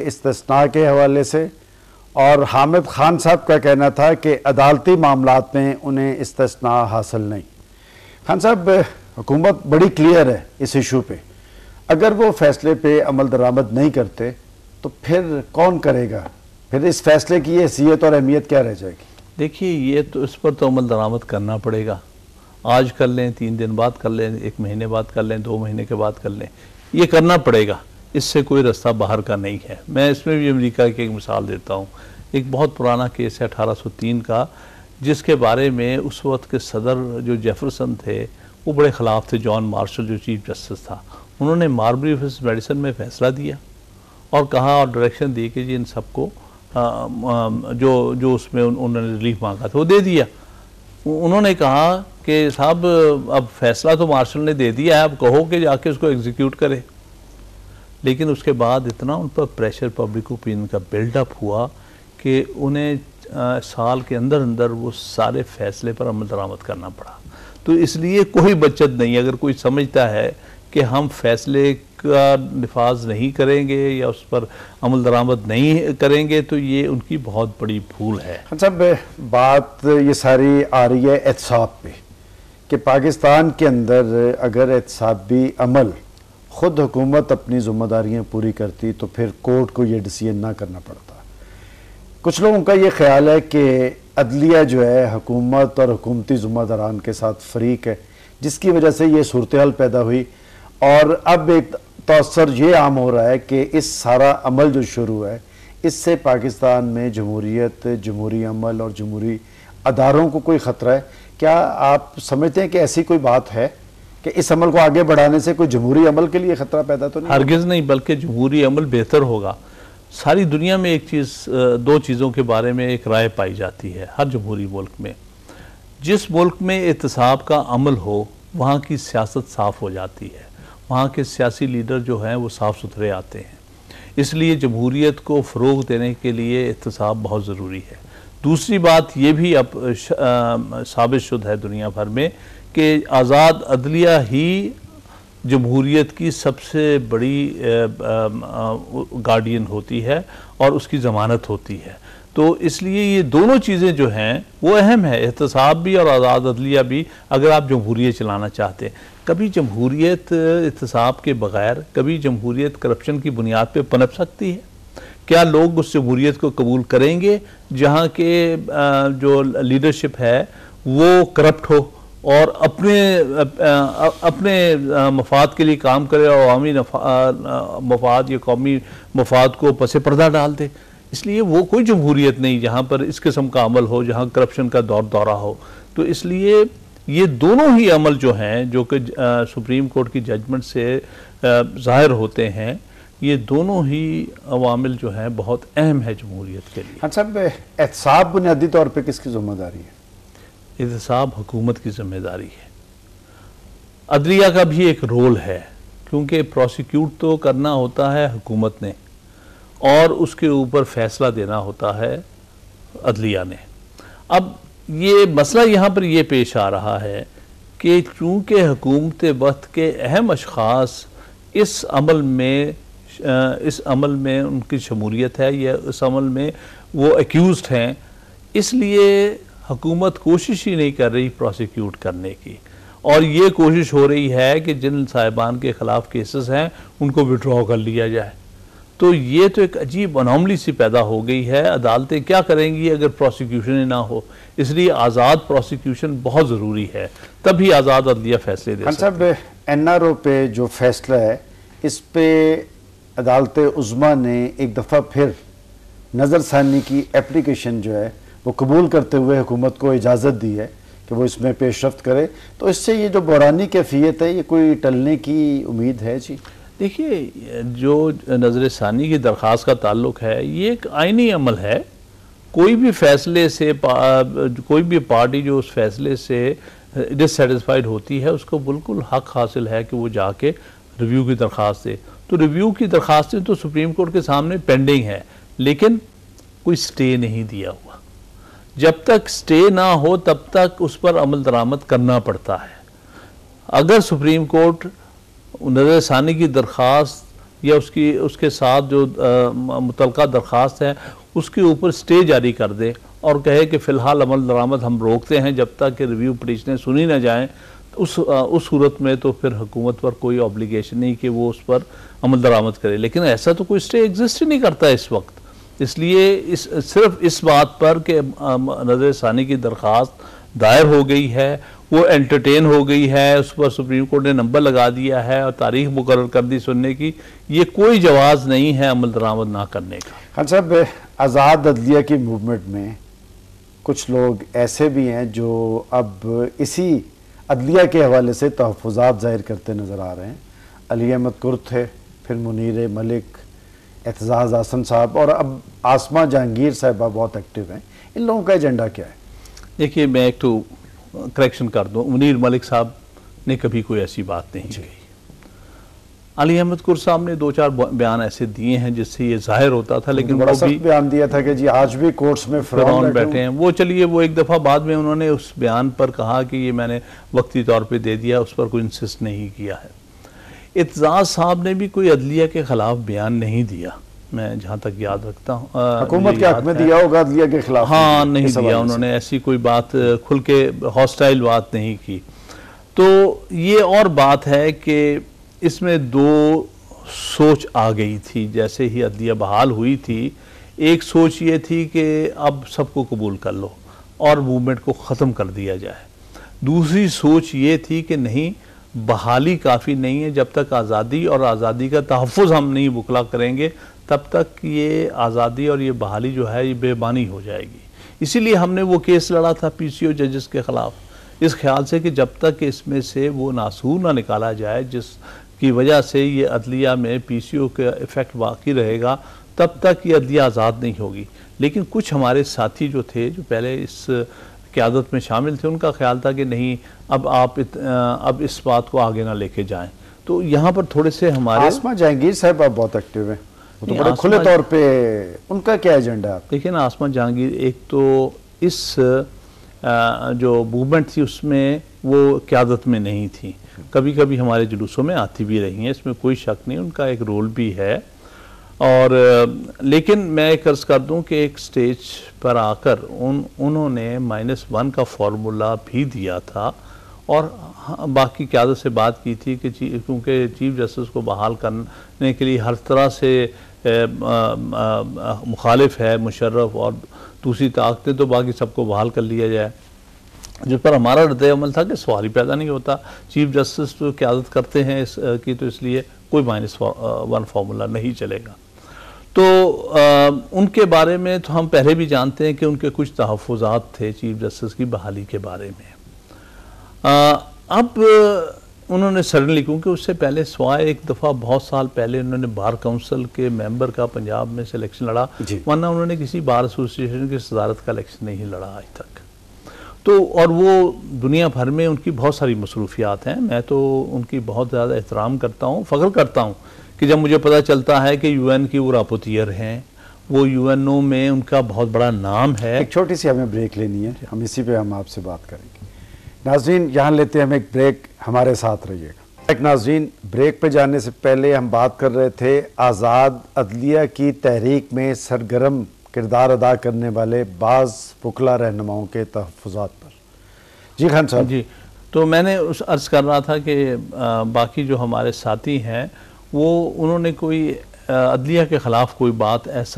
इस्तिस्ना के हवाले से, और हामिद खान साहब का कहना था कि अदालती मामलात में उन्हें इस्तिस्ना हासिल नहीं। खान साहब, हुकूमत बड़ी क्लियर है इस इशू पे, अगर वो फैसले पे अमल दरामद नहीं करते तो फिर कौन करेगा? फिर इस फैसले की हैसियत और अहमियत क्या रह जाएगी? देखिए, ये तो इस पर तो अमल दरामद करना पड़ेगा। आज कर लें, 3 दिन बाद कर लें, 1 महीने बाद कर लें, 2 महीने के बाद कर लें, ये करना पड़ेगा। इससे कोई रास्ता बाहर का नहीं है। मैं इसमें भी अमेरिका की एक मिसाल देता हूँ। एक बहुत पुराना केस है 1803 का, जिसके बारे में उस वक्त के सदर जो जेफरसन थे वो बड़े ख़िलाफ़ थे। जॉन मार्शल जो चीफ जस्टिस था, उन्होंने मार्बरी वर्सेस मेडिसन में फ़ैसला दिया और कहा और डायरेक्शन दी कि जी इन सबको जो उसमें उन्होंने रिलीफ मांगा था वो दे दिया। उन्होंने कहा कि साहब अब फैसला तो मार्शल ने दे दिया है, अब कहो कि जाके उसको एग्जीक्यूट करे। लेकिन उसके बाद इतना उन पर प्रेशर पब्लिक ओपिनियन का बिल्डअप हुआ कि उन्हें साल के अंदर अंदर वो सारे फैसले पर अमल दरामद करना पड़ा। तो इसलिए कोई बचत नहीं। अगर कोई समझता है कि हम फैसले का नफाज नहीं करेंगे या उस पर अमल दरामद नहीं करेंगे तो ये उनकी बहुत बड़ी भूल है। सब बात ये सारी आ रही है एहतसाब पे कि पाकिस्तान के अंदर अगर एहतसाबी अमल खुद हुकूमत अपनी ज़िम्मेदारियाँ पूरी करती तो फिर कोर्ट को ये डिसीजन ना करना पड़ता। कुछ लोगों का ये ख्याल है कि अदलिया जो है हुकूमत और हुकूमती ज़िम्मेदारान के साथ फरीक है, जिसकी वजह से ये सूरत हाल पैदा हुई। और अब एक तअस्सुर ये आम हो रहा है कि इस सारा अमल जो शुरू है इससे पाकिस्तान में जमहूरियत, जमहूरी अमल और जमहूरी अदारों को कोई ख़तरा है। क्या आप समझते हैं कि ऐसी कोई बात है कि इस अमल को आगे बढ़ाने से कोई जमहूरी अमल के लिए ख़तरा पैदा तो नहीं? हरगिज़ नहीं, बल्कि जमहूरी अमल बेहतर होगा। सारी दुनिया में एक चीज़, 2 चीज़ों के बारे में एक राय पाई जाती है हर जमहूरी मुल्क में। जिस मुल्क में एहतसाब का अमल हो वहाँ की सियासत साफ़ हो जाती है, वहाँ के सियासी लीडर जो हैं वो साफ़ सुथरे आते हैं। इसलिए जमहूरियत को फ़रोग़ देने के लिए एहतसाब बहुत ज़रूरी है। दूसरी बात ये भी अब साबित शुदा है दुनिया भर में कि आज़ाद अदलिया ही जमहूरियत की सबसे बड़ी गार्डियन होती है और उसकी ज़मानत होती है। तो इसलिए ये दोनों चीज़ें जो हैं वो अहम है, एहतसाब भी और आज़ाद अदलिया भी, अगर आप जमहूरियत चलाना चाहते हैं। कभी जमहूरियत एहतसाब के बग़ैर, कभी जमहूरियत करप्शन की बुनियाद पे पनप सकती है? क्या लोग उस जमहूरियत को कबूल करेंगे जहाँ के जो लीडरशिप है वो करप्ट हो और अपने मफाद के लिए काम करे और अवामी मफाद या कौमी मफाद को पसे पर्दा डाल दे? इसलिए वो कोई जमहूरियत नहीं जहाँ पर इस किस्म का अमल हो, जहाँ करप्शन का दौरा हो। तो इसलिए ये दोनों ही अमल जो हैं, जो कि सुप्रीम कोर्ट की जजमेंट से ज़ाहिर होते हैं, ये दोनों ही अवामिल जो हैं बहुत अहम है जमहूरियत के लिए। हाँ साहब, एहतसाब बुनियादी तौर पर किसकी ज़िम्मेदारी है? एहतसाब हुकूमत की ज़िम्मेदारी है। अदलिया का भी एक रोल है, क्योंकि प्रोसिक्यूट तो करना होता है हुकूमत ने और उसके ऊपर फैसला देना होता है अदलिया ने। अब ये मसला यहाँ पर ये पेश आ रहा है कि चूँकि हुकूमत वक्त के अहम अशख़ास इस अमल में उनकी शमूलियत है या इस अमल में वो एक्यूज़ड हैं, इसलिए हुकूमत कोशिश ही नहीं कर रही प्रोसिक्यूट करने की, और ये कोशिश हो रही है कि जिन साहिबान के ख़िलाफ़ केसेस हैं उनको विड्रॉ कर लिया जाए। तो ये तो एक अजीब अनोमली सी पैदा हो गई है। अदालतें क्या करेंगी अगर प्रोसिक्यूशन ही ना हो? इसलिए आज़ाद प्रोसिक्यूशन बहुत ज़रूरी है, तभी आज़ाद अदलिया फैसले दे सकती है। साहब, NRO पे जो फैसला है इस पे अदालत उज़्मा ने एक दफ़ा फिर नज़रसानी की एप्लीकेशन जो है वो कबूल करते हुए हुकूमत को इजाज़त दी है कि वो इसमें पेशरफ्त करे। तो इससे ये जो बहरानी कैफियत है ये कोई टलने की उम्मीद है? जी देखिए, जो नज़रसानी की दरख्वास्त का ताल्लुक है ये एक आइनी अमल है। कोई भी फैसले से कोई भी पार्टी जो उस फैसले से डिससेटिस्फाइड होती है उसको बिल्कुल हक हासिल है कि वो जाके रिव्यू की दरख्वास्त दे। तो रिव्यू की दरख्वास्तें तो सुप्रीम कोर्ट के सामने पेंडिंग है, लेकिन कोई स्टे नहीं दिया हुआ। जब तक स्टे ना हो तब तक उस पर अमल दरामद करना पड़ता है। अगर सुप्रीम कोर्ट नज़रसानी की दरख्वास्त या उसके साथ जो मुतलका दरख्वास्त है उसके ऊपर स्टे जारी कर दे और कहे कि फ़िलहाल अमल दरामद हम रोकते हैं जब तक कि रिव्यू पिटीशनें सुनी ना जाएँ, उस सूरत में तो फिर हुकूमत पर कोई ऑब्लिगेशन नहीं कि वो उस पर अमल दरामद करे। लेकिन ऐसा तो कोई स्टे एग्जिस्ट ही नहीं करता इस वक्त। इसलिए सिर्फ इस बात पर कि नज़र सानी की दरख्वास्त दायर हो गई है, वो एंटरटेन हो गई है, उस पर सुप्रीम कोर्ट ने नंबर लगा दिया है और तारीख मुकर्रर कर दी सुनने की, ये कोई जवाज़ नहीं है अमल दरामद ना करने का। खान साहब, आज़ाद अदलिया की मूवमेंट में कुछ लोग ऐसे भी हैं जो अब इसी अदलिया के हवाले से तहफ़्फ़ुज़ात ज़ाहिर करते नज़र आ रहे हैं। अली अहमद कुर्द थे, फिर मुनीर मलिक, एतजाज़ आसन साहब और अब आसमा जहांगीर साहिबा बहुत एक्टिव हैं। इन लोगों का एजेंडा क्या है? देखिए, मैं एक तो करेक्शन कर दूँ, मुनीर मलिक साहब ने कभी कोई ऐसी बात नहीं कही। अली अहमद कुर्द साहब ने 2-4 बयान ऐसे दिए हैं जिससे ये जाहिर होता था, लेकिन बड़ा सख्त बयान दिया था कि जी आज भी कोर्ट्स में फिरौन बैठे हैं। वो चलिए, वो एक दफ़ा बाद में उन्होंने उस बयान पर कहा कि ये मैंने वक्ती तौर पे दे दिया, उस पर कोई इंसिस्ट नहीं किया है। एतजाज़ साहब ने भी कोई अदलिया के ख़िलाफ़ बयान नहीं दिया, मैं जहाँ तक याद रखता हूँ। हुकूमत के हक़ में दिया होगा अदलिया के खिलाफ? हाँ, नहीं दिया उन्होंने, ऐसी कोई बात खुल के हॉस्टाइल बात नहीं की। तो ये और बात है कि इसमें 2 सोच आ गई थी जैसे ही अदलिया बहाल हुई थी। एक सोच ये थी कि अब सबको कबूल कर लो और मूवमेंट को ख़त्म कर दिया जाए। दूसरी सोच ये थी कि नहीं, बहाली काफ़ी नहीं है, जब तक आज़ादी और आज़ादी का तहफ़्फ़ुज़ हम नहीं बुकला करेंगे तब तक ये आज़ादी और ये बहाली जो है ये बेमानी हो जाएगी। इसीलिए हमने वो केस लड़ा था PCO जजेस के ख़िलाफ़, इस ख्याल से कि जब तक इसमें से वो नासूर ना निकाला जाए जिसकी वजह से ये अदलिया में PCO का इफ़ेक्ट बाकी रहेगा, तब तक ये अदलिया आज़ाद नहीं होगी। लेकिन कुछ हमारे साथी जो थे, जो पहले इस क़यादत में शामिल थे, उनका ख्याल था कि नहीं, अब इस बात को आगे ना लेके जाएं। तो यहाँ पर थोड़े से हमारे आसमा जहांगीर साहब आप बहुत एक्टिव हैं, तो बड़े खुले तौर पे उनका क्या एजेंडा है? देखिए ना, आसमा जहांगीर एक तो इस जो मूवमेंट थी उसमें वो क़यादत में नहीं थी, कभी कभी हमारे जुलूसों में आती भी रही हैं, इसमें कोई शक नहीं, उनका एक रोल भी है। और लेकिन मैं एक अर्ज़ कर दूं कि एक स्टेज पर आकर उन्होंने -1 का फार्मूला भी दिया था और बाकी क़यादत से बात की थी कि क्योंकि चीफ जस्टिस को बहाल करने के लिए हर तरह से मुखालिफ है मुशर्रफ और दूसरी ताकतें, तो बाकी सबको बहाल कर लिया जाए। जिस पर हमारा रद्द-ए-अमल था कि सवाल ही पैदा नहीं होता, चीफ जस्टिस तो क़यादत करते हैं इसकी, तो इसलिए कोई -1 फार्मूला नहीं चलेगा। तो उनके बारे में तो हम पहले भी जानते हैं कि उनके कुछ तहफ़्फ़ुज़ात थे चीफ जस्टिस की बहाली के बारे में। अब उन्होंने सडनली, क्योंकि उससे पहले स्वाय एक दफ़ा बहुत साल पहले उन्होंने बार काउंसिल के मेंबर का पंजाब में से इलेक्शन लड़ा, वरना उन्होंने किसी बार एसोसिएशन की सदारत का इलेक्शन नहीं लड़ा आज तक। तो और वो दुनिया भर में उनकी बहुत सारी मसरूफियात हैं, मैं तो उनकी बहुत ज़्यादा एहतराम करता हूँ, फ़ख्र करता हूँ कि जब मुझे पता चलता है कि UN की वो रापोतियर हैं, वो UNO में उनका बहुत बड़ा नाम है। एक छोटी सी हमें ब्रेक लेनी है, हम इसी पे हम आपसे बात करेंगे। नाज़रीन, यहाँ लेते हैं हम एक ब्रेक, हमारे साथ रहिएगा। एक नाज़रीन, ब्रेक पे जाने से पहले हम बात कर रहे थे आज़ाद अदलिया की तहरीक में सरगर्म किरदार अदा करने वाले बाज़ पुखला रहनुमाओं के तहफ़्फ़ुज़ात पर। जी खान साहब। जी, तो मैंने उस अर्ज़ कर रहा था कि बाकी जो हमारे साथी हैं वो उन्होंने कोई अदलिया के ख़िलाफ़ कोई बात ऐसा